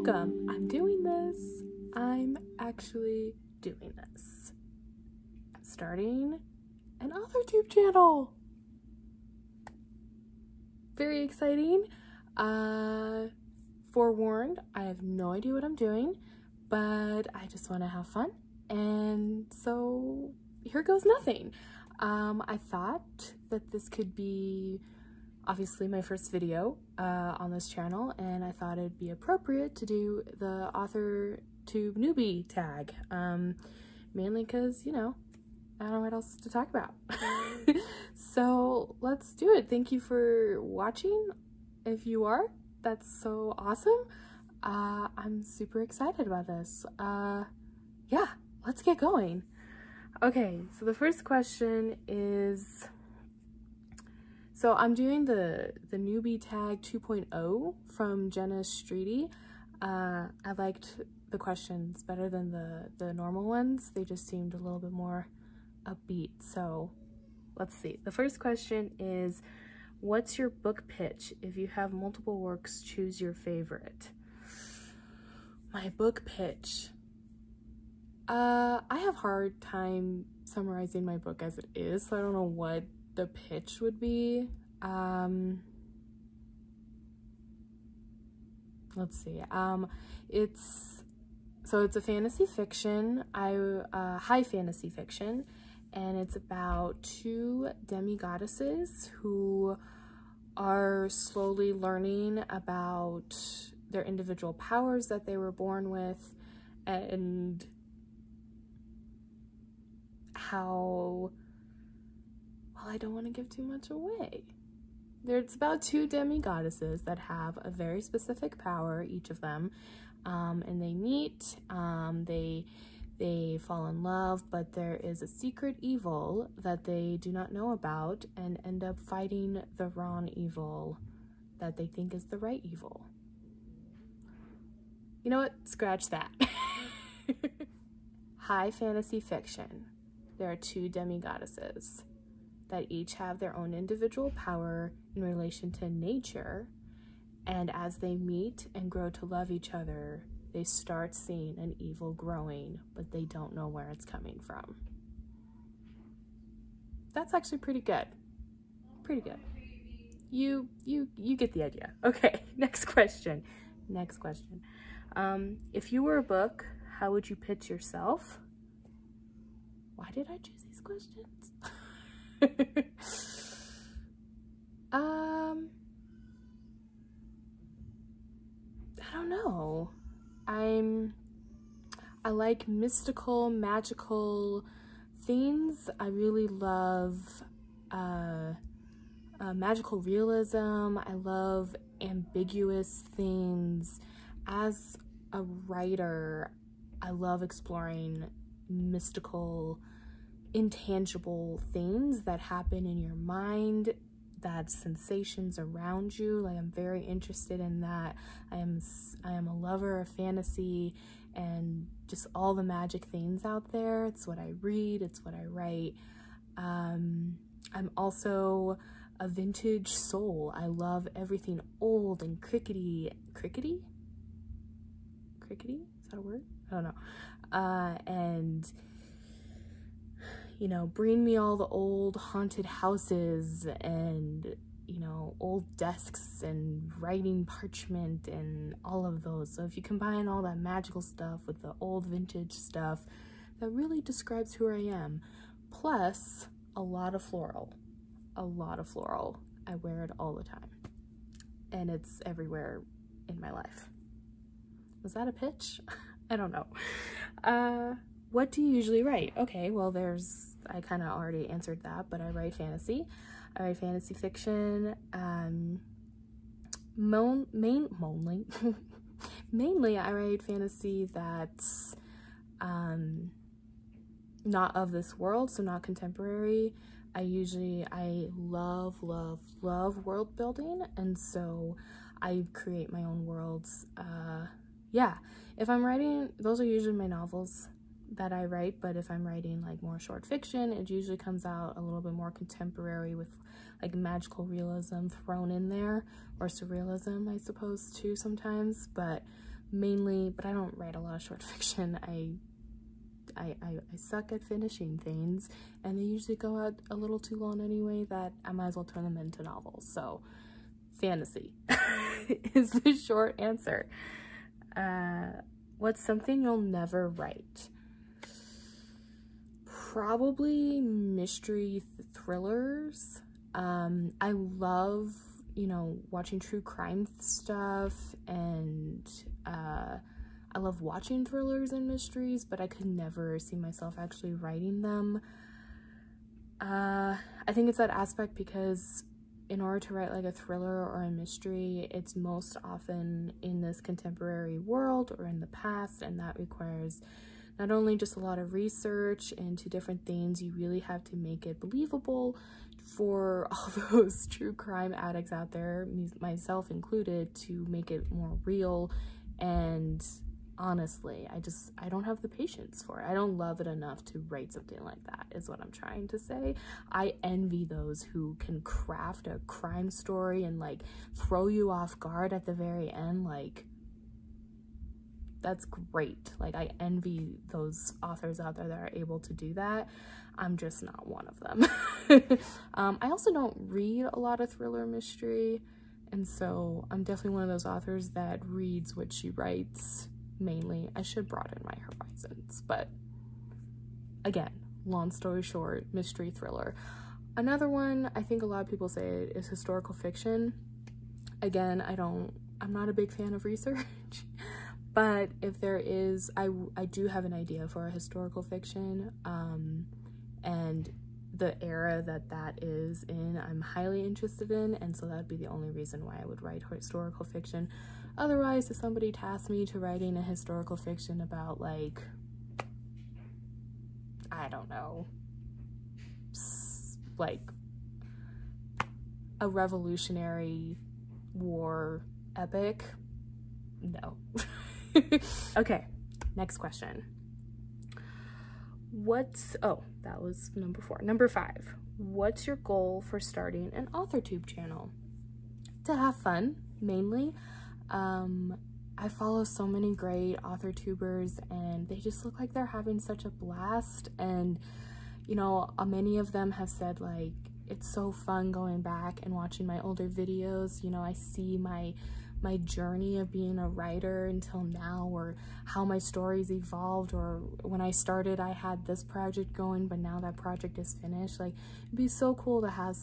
welcome. I'm doing this. I'm actually doing this. I'm starting an AuthorTube channel. Very exciting. Forewarned, I have no idea what I'm doing, but I just want to have fun. And so here goes nothing. I thought that this could be obviously my first video on this channel, and I thought it'd be appropriate to do the AuthorTube Newbie Tag, mainly because, you know, I don't know what else to talk about. So let's do it. Thank you for watching. If you are, that's so awesome. I'm super excited about this. Yeah, let's get going. Okay, so the first question is, so I'm doing the Newbie Tag 2.0 from Jenna Streety. I liked the questions better than the normal ones. They just seemed a little bit more upbeat. So let's see. The first question is, what's your book pitch? If you have multiple works, choose your favorite. My book pitch. I have a hard time summarizing my book as it is, so I don't know what the pitch would be. Let's see. It's a fantasy fiction, high fantasy fiction, and it's about two demigoddesses who are slowly learning about their individual powers that they were born with, and how, well, I don't want to give too much away. It's about two demigoddesses that have a very specific power, each of them, and they meet, they fall in love, but there is a secret evil that they do not know about and end up fighting the wrong evil that they think is the right evil. You know what? Scratch that. High fantasy fiction. There are two demigoddesses that each have their own individual power in relation to nature, and as they meet and grow to love each other, they start seeing an evil growing, but they don't know where it's coming from. That's actually pretty good. Pretty good. You get the idea. Okay, next question. Next question. If you were a book, how would you pitch yourself? Why did I choose these questions? I don't know. I like mystical, magical things. I really love magical realism. I love ambiguous things. As a writer, I love exploring mystical, intangible things that happen in your mind, that sensations around you. Like, I'm very interested in that. I am a lover of fantasy and just all the magic things out there. It's what I read, it's what I write. I'm also a vintage soul. I love everything old and crickety. Crickety? Is that a word? I don't know. And, you know, bring me all the old haunted houses and, you know, old desks and writing parchment and all of those. So if you combine all that magical stuff with the old vintage stuff, that really describes who I am. Plus a lot of floral. A lot of floral. I wear it all the time. And it's everywhere in my life. Was that a pitch? I don't know. What do you usually write? Okay, well, I kind of already answered that, but I write fantasy. I write fantasy fiction. Mainly I write fantasy that's not of this world, so not contemporary. I love world building, and so I create my own worlds. Yeah, if I'm writing, those are usually my novels that I write, but if I'm writing like more short fiction, it usually comes out a little bit more contemporary with like magical realism thrown in there, or surrealism, I suppose, too, sometimes. But mainly, but I don't write a lot of short fiction. I suck at finishing things, and they usually go out a little too long anyway that I might as well turn them into novels. So fantasy is the short answer. What's something you'll never write? Probably mystery thrillers. I love, you know, watching true crime stuff, and I love watching thrillers and mysteries, but I could never see myself actually writing them. I think it's that aspect because in order to write like a thriller or a mystery, it's most often in this contemporary world or in the past, and that requires not only just a lot of research into different things, you really have to make it believable for all those true crime addicts out there, myself included, to make it more real. And honestly, I don't have the patience for it. I don't love it enough to write something like that, is what I'm trying to say. I envy those who can craft a crime story and like throw you off guard at the very end. Like, that's great. Like, I envy those authors out there that are able to do that. I'm just not one of them. I also don't read a lot of thriller mystery, and so I'm definitely one of those authors that reads what she writes mainly. I should broaden my horizons, but again, long story short, mystery thriller. Another one I think a lot of people say is historical fiction. Again, I'm not a big fan of research, but if there is, I do have an idea for a historical fiction, and the era that is in, I'm highly interested in, and so that'd be the only reason why I would write historical fiction. Otherwise, if somebody tasked me to writing a historical fiction about, like, I don't know, like a Revolutionary War epic, no. Okay, next question. That was number 4. Number 5, what's your goal for starting an AuthorTube channel? To have fun, mainly. I follow so many great AuthorTubers, and they just look like they're having such a blast. And, you know, many of them have said, like, it's so fun going back and watching my older videos. You know, I see my journey of being a writer until now, or how my stories evolved, or when I started I had this project going, but now that project is finished. Like, it'd be so cool to have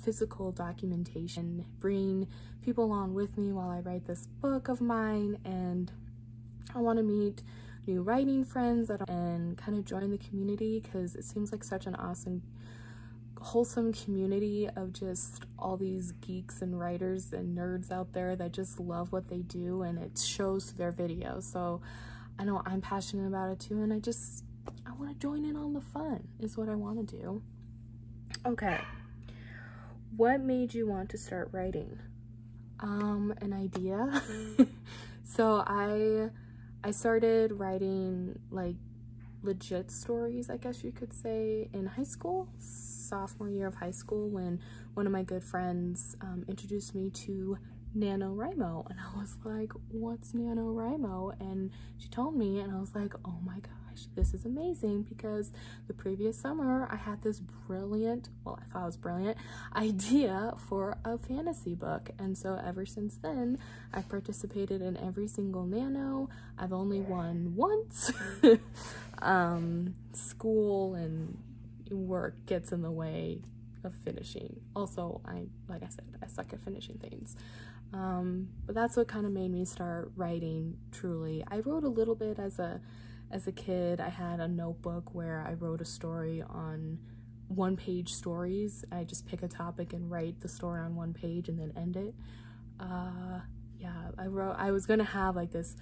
physical documentation, bring people on with me while I write this book of mine. And I want to meet new writing friends and kind of join the community, because it seems like such an awesome, wholesome community of just all these geeks and writers and nerds out there that just love what they do, and it shows through their videos. So I know I'm passionate about it too, and I want to join in on the fun, is what I want to do. Okay, what made you want to start writing? An idea. So I started writing like legit stories, I guess you could say, in high school, sophomore year of high school, when one of my good friends introduced me to NaNoWriMo, and I was like, what's NaNoWriMo? And she told me, and I was like, oh my gosh, this is amazing, because the previous summer I had this brilliant, well, I thought it was brilliant, idea for a fantasy book. And so ever since then, I've participated in every single Nano. I've only won once. School and work gets in the way of finishing. Also, like I said, I suck at finishing things. But that's what kind of made me start writing truly. I wrote a little bit as a kid. I had a notebook where I wrote a story on 1-page stories. I just pick a topic and write the story on 1 page and then end it. Yeah, I was gonna have like this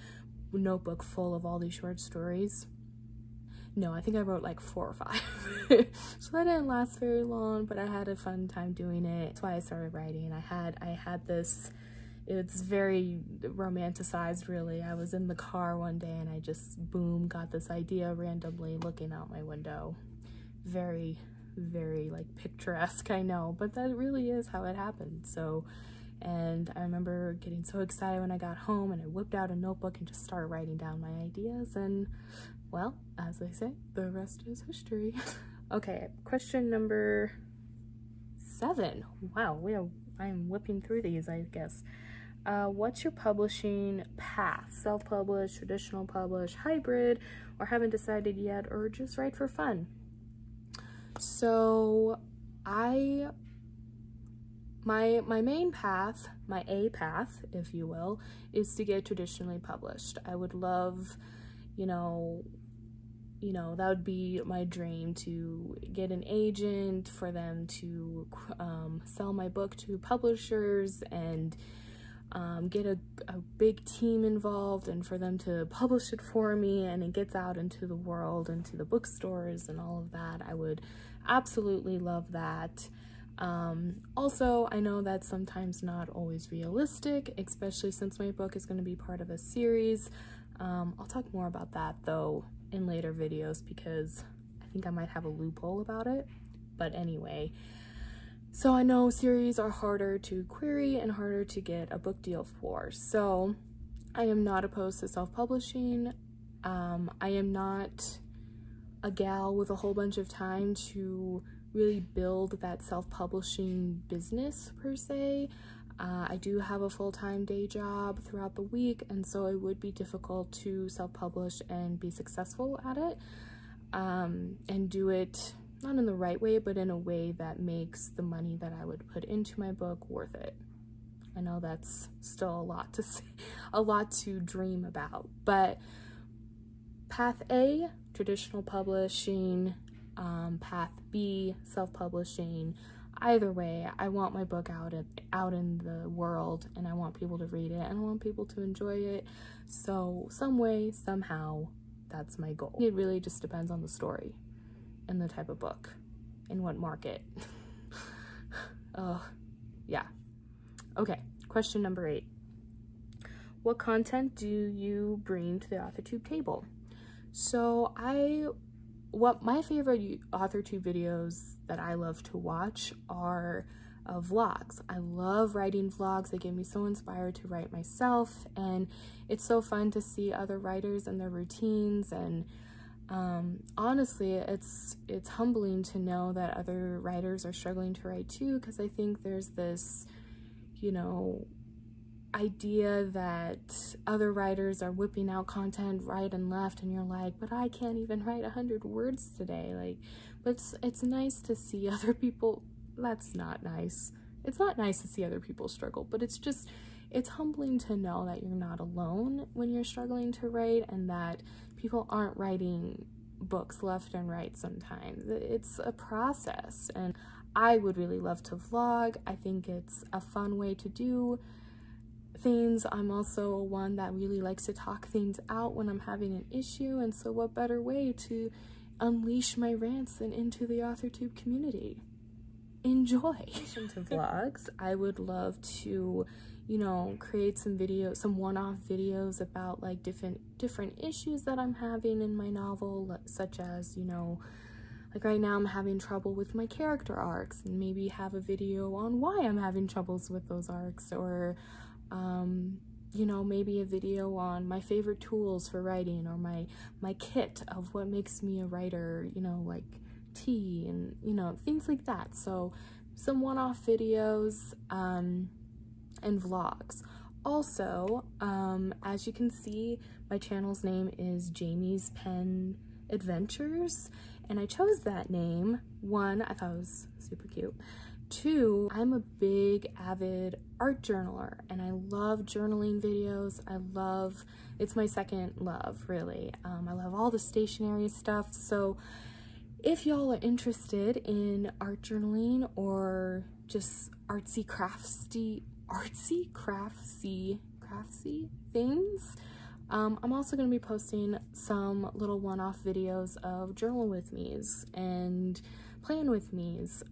notebook full of all these short stories. No, I think I wrote like 4 or 5. So that didn't last very long, but I had a fun time doing it. That's why I started writing. I had this, it's very romanticized, really. I was in the car one day and I just, boom, got this idea randomly looking out my window. Very, very like picturesque, I know, but that really is how it happened. So, and I remember getting so excited when I got home and I whipped out a notebook and just started writing down my ideas, and well, as they say, the rest is history. Okay, question number 7. Wow, I'm whipping through these, I guess. What's your publishing path? Self-publish, traditional publish, hybrid, or haven't decided yet, or just write for fun? So my main path, my A path, if you will, is to get traditionally published. I would love, you know, that would be my dream, to get an agent, for them to sell my book to publishers, and get a big team involved, and for them to publish it for me, and it gets out into the world, into the bookstores and all of that. I would absolutely love that. Also, I know that's sometimes not always realistic, especially since my book is going to be part of a series. I'll talk more about that though in later videos, because I think I might have a loophole about it. But anyway, so I know series are harder to query and harder to get a book deal for. So I am not opposed to self-publishing. I am not a gal with a whole bunch of time to really build that self-publishing business per se. I do have a full-time day job throughout the week, and so it would be difficult to self-publish and be successful at it, and do it not in the right way, but in a way that makes the money that I would put into my book worth it. I know that's still a lot to say, a lot to dream about, but path A, traditional publishing, path B, self-publishing. Either way, I want my book out in the world, and I want people to read it, and I want people to enjoy it. So some way, somehow, that's my goal. It really just depends on the story and the type of book and what market. Yeah. Okay, question number 8. What content do you bring to the AuthorTube table? So my favorite AuthorTube videos that I love to watch are vlogs. I love writing vlogs. They get me so inspired to write myself, and it's so fun to see other writers and their routines, and honestly, it's humbling to know that other writers are struggling to write too, because I think there's this, idea that other writers are whipping out content right and left, and you're like, but I can't even write 100 words today. Like, but it's nice to see other people. That's not nice. It's not nice to see other people struggle, but it's humbling to know that you're not alone when you're struggling to write, and that people aren't writing books left and right sometimes. It's a process, and I would really love to vlog. I think it's a fun way to do things. I'm also one that really likes to talk things out when I'm having an issue, and so what better way to unleash my rants than into the AuthorTube community? Enjoy. To vlogs, I would love to, create some videos, some one-off videos about like different issues that I'm having in my novel, such as, like right now I'm having trouble with my character arcs, and maybe have a video on why I'm having troubles with those arcs, or maybe a video on my favorite tools for writing, or my kit of what makes me a writer, like tea and, things like that. So some one-off videos, and vlogs. Also, as you can see, my channel's name is Jamie's Pen Adventures, and I chose that name. 1, I thought it was super cute. 2, I'm a big avid art journaler, and I love journaling videos. It's my second love, really. I love all the stationery stuff. So if y'all are interested in art journaling, or just artsy craftsy things, I'm also going to be posting some little one-off videos of journal with me's and plan with me's,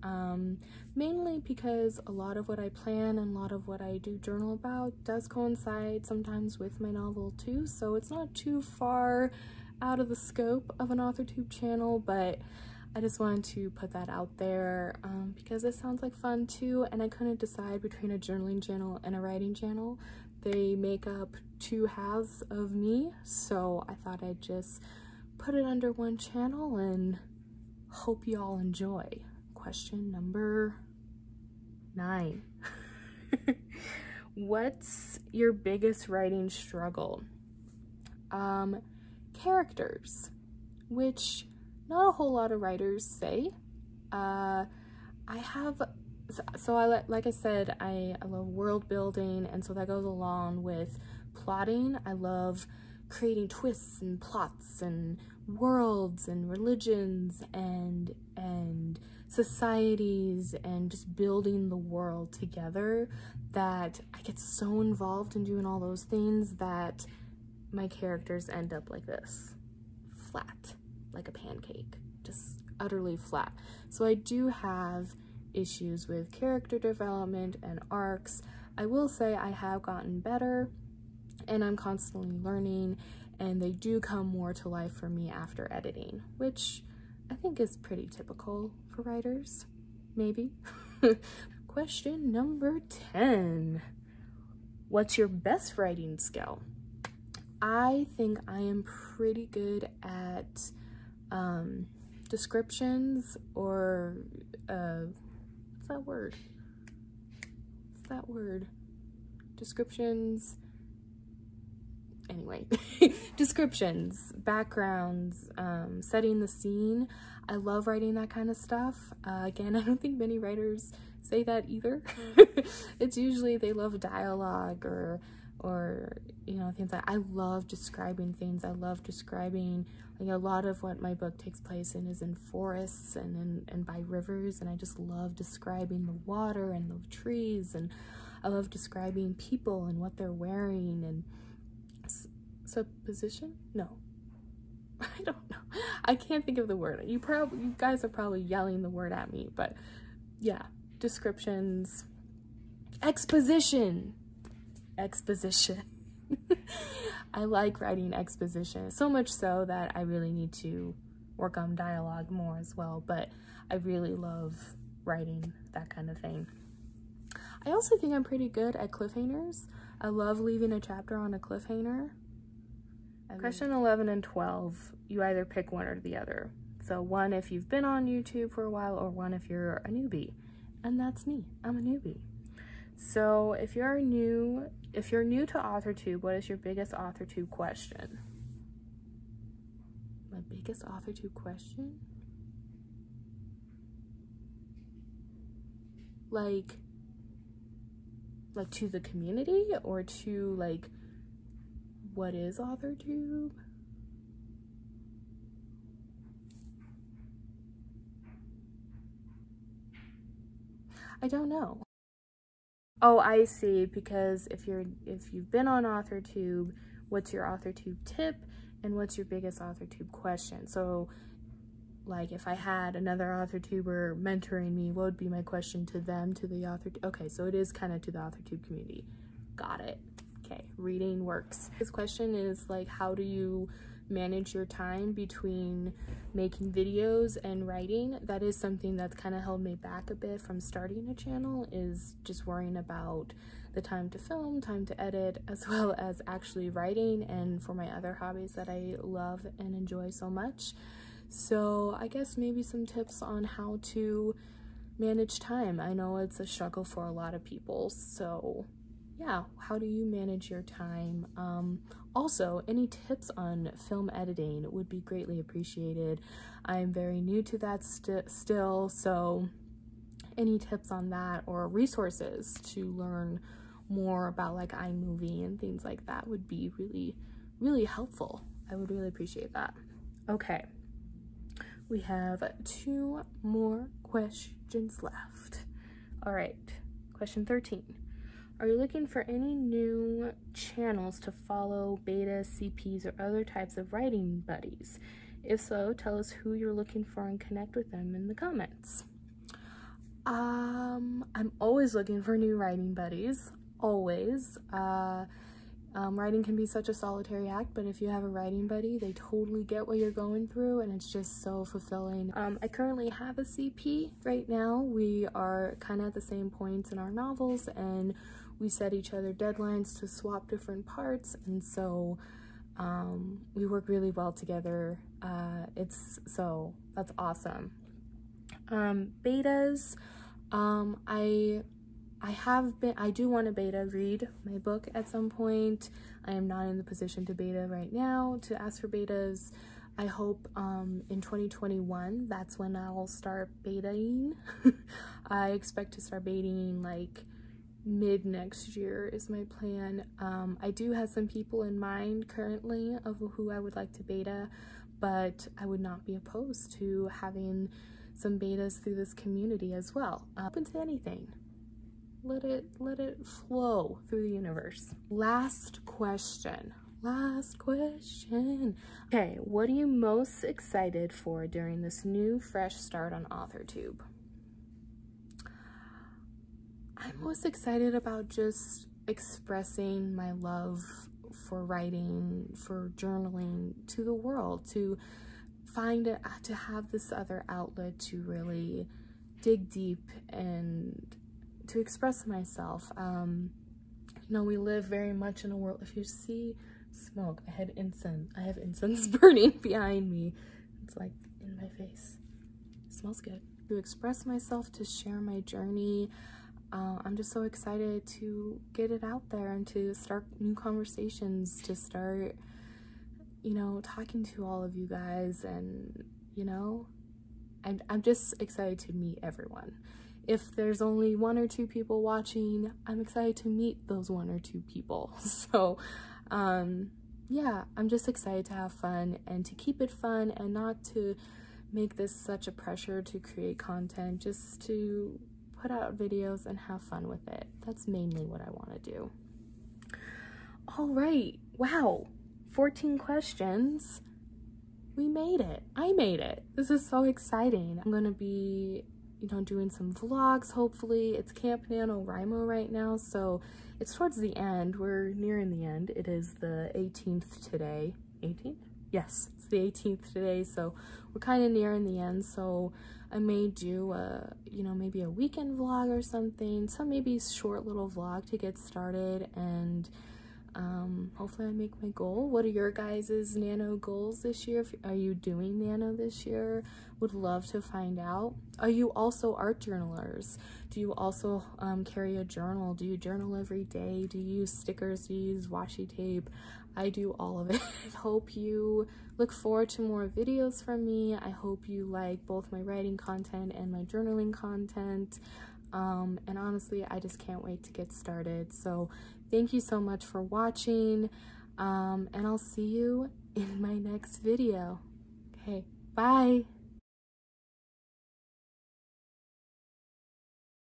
mainly because a lot of what I plan and a lot of what I do journal about does coincide sometimes with my novel too, so it's not too far out of the scope of an AuthorTube channel, but I just wanted to put that out there because it sounds like fun too, and I couldn't decide between a journaling channel and a writing channel. They make up two halves of me, so I thought I'd just put it under one channel and hope you all enjoy. Question number 9. What's your biggest writing struggle? Characters, which not a whole lot of writers say. Like I said, I love world building, and so that goes along with plotting. I love creating twists and plots and worlds and religions and societies and just building the world together, that I get so involved in doing all those things that my characters end up like this, flat, like a pancake, just utterly flat. So I do have issues with character development and arcs. I will say I have gotten better, and I'm constantly learning, and they do come more to life for me after editing, which I think is pretty typical for writers, maybe. Question number 10. What's your best writing skill? I think I am pretty good at descriptions, or what's that word? What's that word? Descriptions. Anyway, descriptions, backgrounds, setting the scene. I love writing that kind of stuff. Again, I don't think many writers say that either. It's usually they love dialogue or you know, things like, I love describing things. I love describing, like, a lot of what my book takes place in is in forests and by rivers, and I just love describing the water and the trees, and I love describing people and what they're wearing, and supposition? No. I don't know. I can't think of the word. You guys are probably yelling the word at me, but yeah, descriptions. Exposition. I like writing exposition, so much so that I really need to work on dialogue more as well, but I really love writing that kind of thing. I also think I'm pretty good at cliffhangers. I love leaving a chapter on a cliffhanger. Question 11 and 12, you either pick one or the other. So 1 if you've been on YouTube for a while, or 1 if you're a newbie. And that's me. I'm a newbie. So if you're new to AuthorTube, what is your biggest AuthorTube question? My biggest AuthorTube question? Like to the community, or to like, what is AuthorTube? I don't know. Oh, I see, because if you've been on AuthorTube, what's your AuthorTube tip, and what's your biggest AuthorTube question? So, like, if I had another AuthorTuber mentoring me, what would be my question to them, to the AuthorTube? Okay, so it is kind of to the AuthorTube community. Got it. Okay, reading works. This question is like, how do you manage your time between making videos and writing? That is something that's kind of held me back a bit from starting a channel, is just worrying about the time to film, time to edit, as well as actually writing, and for my other hobbies that I love and enjoy so much. So I guess maybe some tips on how to manage time. I know it's a struggle for a lot of people, so yeah, how do you manage your time? Also, any tips on film editing would be greatly appreciated. I'm very new to that still, so any tips on that, or resources to learn more about like iMovie and things like that, would be really, really helpful. I would really appreciate that. Okay, we have 2 more questions left. All right, question 13. Are you looking for any new channels to follow, beta, CPs, or other types of writing buddies? If so, tell us who you're looking for and connect with them in the comments. I'm always looking for new writing buddies, always. Writing can be such a solitary act, but if you have a writing buddy, they totally get what you're going through, and it's just so fulfilling. I currently have a CP right now. We are kind of at the same points in our novels, and we set each other deadlines to swap different parts, and so we work really well together. That's awesome. Betas, I do want to beta read my book at some point. I am not in the position to beta right now to ask for betas. I hope in 2021, that's when I'll start betaing. I expect to start betaing like mid next year is my plan. I do have some people in mind currently of who I would like to beta, but I would not be opposed to having some betas through this community as well. Open to anything. Let it flow through the universe. Last question. Okay, what are you most excited for during this new fresh start on AuthorTube? I'm most excited about just expressing my love for writing, for journaling to the world, to have this other outlet to really dig deep and to express myself. You know, we live very much in a world, if you see smoke, I have incense burning behind me. It's like in my face. It smells good. To express myself, to share my journey. I'm just so excited to get it out there and to start new conversations, to start, you know, talking to all of you guys, and, you know, I'm just excited to meet everyone. If there's only 1 or 2 people watching, I'm excited to meet those 1 or 2 people. So, yeah, I'm just excited to have fun and to keep it fun and not to make this such a pressure to create content, just to put out videos and have fun with it. That's mainly what I want to do. All right, wow, 14 questions. We made it. I made it. This is so exciting. I'm gonna be, you know, doing some vlogs, hopefully. It's Camp NaNoWriMo right now, so it's towards the end. We're nearing the end. It is the 18th today. 18th? Yes, it's the 18th today, so we're kind of nearing the end, so I may do a, you know, maybe a weekend vlog or something, some maybe short little vlog to get started, and hopefully I make my goal. What are your guys' nano goals this year? Are you doing nano this year? Would love to find out. Are you also art journalers? Do you also carry a journal? Do you journal every day? Do you use stickers? Do you use washi tape? I do all of it. I hope you look forward to more videos from me. I hope you like both my writing content and my journaling content. And honestly, I just can't wait to get started. So thank you so much for watching, and I'll see you in my next video. Okay, bye.